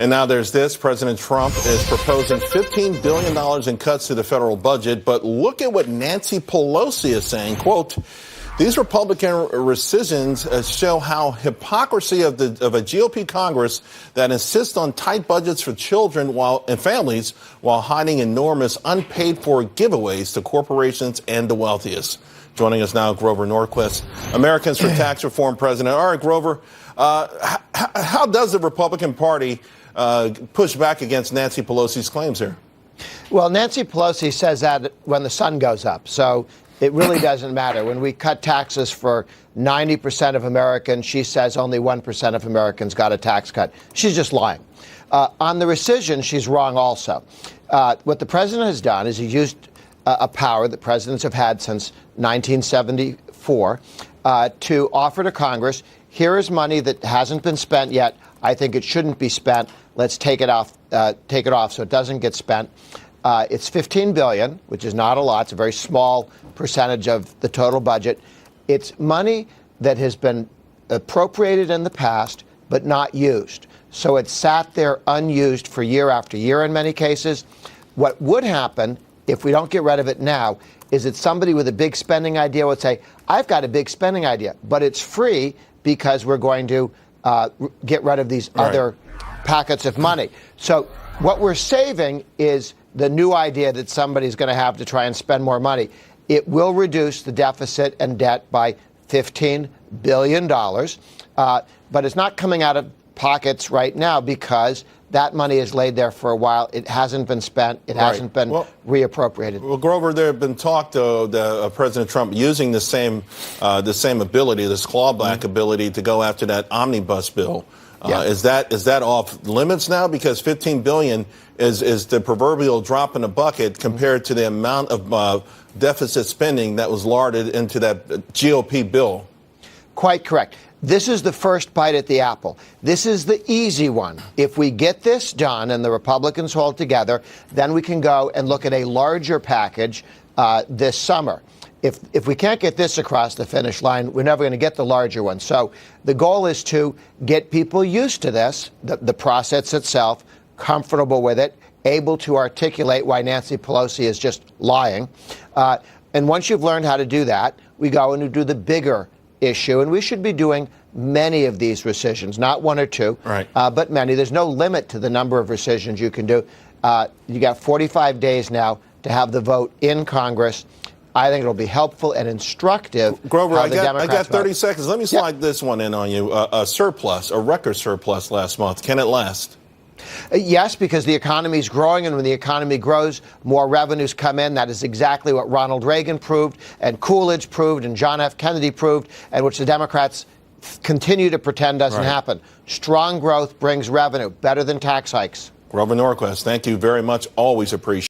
And now there's this. President Trump is proposing $15 billion in cuts to the federal budget. But look at what Nancy Pelosi is saying. Quote, these Republican rescissions show how hypocrisy of a GOP Congress that insists on tight budgets for children and families while hiding enormous unpaid for giveaways to corporations and the wealthiest. Joining us now, Grover Norquist, Americans for Tax Reform president. All right, Grover, how does the Republican Party push back against Nancy Pelosi's claims here? Well, Nancy Pelosi says that when the sun goes up, so it really doesn't matter. When we cut taxes for 90% of Americans, she says only 1% of Americans got a tax cut. She's just lying. On the rescission, she's wrong also. What the president has done is he used a power that presidents have had since 1974 to offer to Congress, here is money that hasn't been spent yet. I think it shouldn't be spent. Let's take it off so it doesn't get spent. It's $15 billion, which is not a lot. It's a very small percentage of the total budget. It's money that has been appropriated in the past but not used. So it sat there unused for year after year in many cases. What would happen if we don't get rid of it now is that somebody with a big spending idea would say, I've got a big spending idea, but it's free because we're going to get rid of these other packets of money. So what we're saving is the new idea that somebody's going to have to try and spend more money. It will reduce the deficit and debt by $15 billion, but it's not coming out of pockets right now because that money is laid there for a while. It hasn't been spent. It hasn't been reappropriated. Well, Grover, there have been talk, though, of President Trump using the same ability, this clawback ability to go after that omnibus bill. Is that off limits now? Because $15 billion is the proverbial drop in the bucket compared to the amount of deficit spending that was larded into that GOP bill. Quite correct. This is the first bite at the apple. This is the easy one. If we get this done and the Republicans hold together, then we can go and look at a larger package this summer. If we can't get this across the finish line, we're never going to get the larger one. So the goal is to get people used to this, the process itself, comfortable with it, able to articulate why Nancy Pelosi is just lying. And once you've learned how to do that, we go and we do the bigger issue. And we should be doing many of these rescissions, not one or two, but many. There's no limit to the number of rescissions you can do. You got 45 days now to have the vote in Congress. I think it'll be helpful and instructive. Grover, I got 30 seconds. Let me slide this one in on you. A record surplus last month. Can it last? Yes, because the economy is growing, and when the economy grows, more revenues come in. That is exactly what Ronald Reagan proved, and Coolidge proved, and John F. Kennedy proved, and which the Democrats continue to pretend doesn't happen. Strong growth brings revenue, better than tax hikes. Grover Norquist, thank you very much. Always appreciate it.